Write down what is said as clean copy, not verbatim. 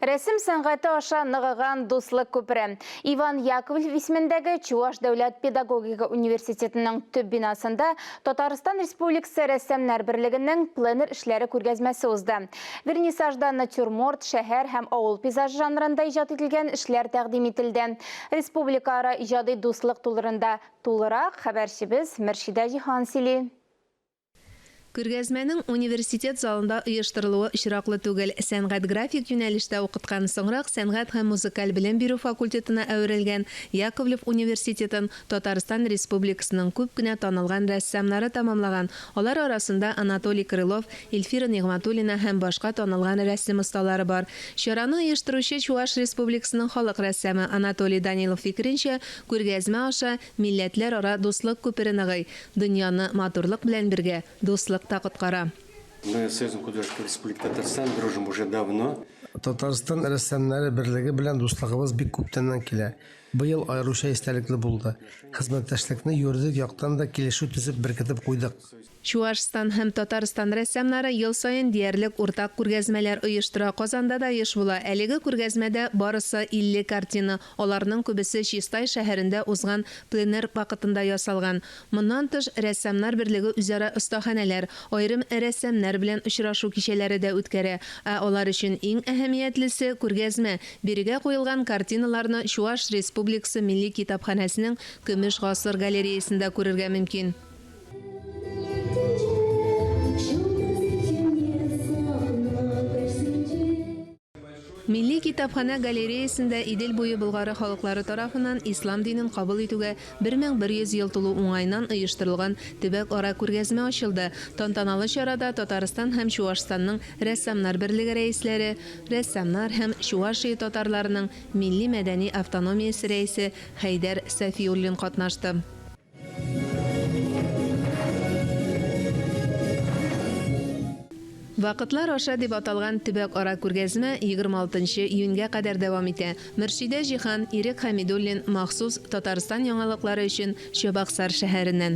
Рәсім сәнғаты аша нығыған дуслык көпірі. Иван Яковлев исемендәге Чуваш дәүләт педагогика университетінің төп бинасында Татарстан Республикасы рәссамнар берлегенең пленер эшләре күргәзмәсе узды. Вернисажда натюрморт, шәһәр һәм авыл пейзажы жанрында иҗат ителгән эшләр тәкъдим ителде. Республикара иҗади дуслык тулырында тулырак хәбәрчебез Мөршидә Җиһан сөйли. Күргәзмәнең университет залында оештырылуы очраклы түгел. Сәнгать график юнәлештә укыткан соңрак сәнгать һәм музыкаль белем бирү факультетына әверелгән Яковлев университетын Татарстан Республикасының күп кенә танылган рәссамнары тамамлаган. Алар арасында Анатолий Крылов, Эльфира Нигъматуллина һәм башка танылган рәссам осталары бар. Чараны оештыручы Чуваш Республикасының халык рәссамы Анатолий Данилов фикеренчә, күргәзмә аша милләтләр ара дуслык күпере ныгый. Дөньяны матурлык белән бергә дуслык Такуткара. Мы с Союзом художников Республики Татарстан дружим уже давно. Татарстан рәссамнары берлеге белән дуслыгыбыз бик күптәннән килә. Быел аеруча истәлекле булды. Хезмәттәшлекне юридик яктан да килешү төзеп беркетеп куйдык. Чувашстан һәм Татарстан рәссамнары ел сайын диярлек уртак күргәзмәләр оештыра. Казанда да еш була. Әлеге күргәзмәдә барысы 50 картина. Аларның күбесе Чистай шәһәрендә узган пленер вакытында ясалган. Моннан тыш рәссамнар берлеге үзара остаханәләр, аерым рәссамнар белән очрашу кичәләре дә үткәрә. Алар өчен иң әһәмиятлесе күргәзмә. Бирегә куелган картиналарны Чуваш Республикасы Милли китапханәсенең Көмеш гасыр галереясында күрергә мөмкин. Милли китапхана галереясында Идел буе Болгары халыклары тарафынан ислам динен кабул итүгә 1100 ел тулу уңайнан оештырылган төбәк ара күргәзмә ачылды. Тантаналы чарада Татарстан һәм Чувашстанның рәссамнар берлеге рәисләре, рәссамнар һәм Чувашия татарларының милли мәдәни автономиясе рәисе Хәйдәр Сафиуллин катнашты. Вакытлар аша дип аталган төбәк ара күргәзмә 26 июньгә кадәр дәвам итә. Мөршидә Җиһан, Ирек Хәмидуллин махсус Татарстан яңалыклары өчен Чабаксар шәһәреннән.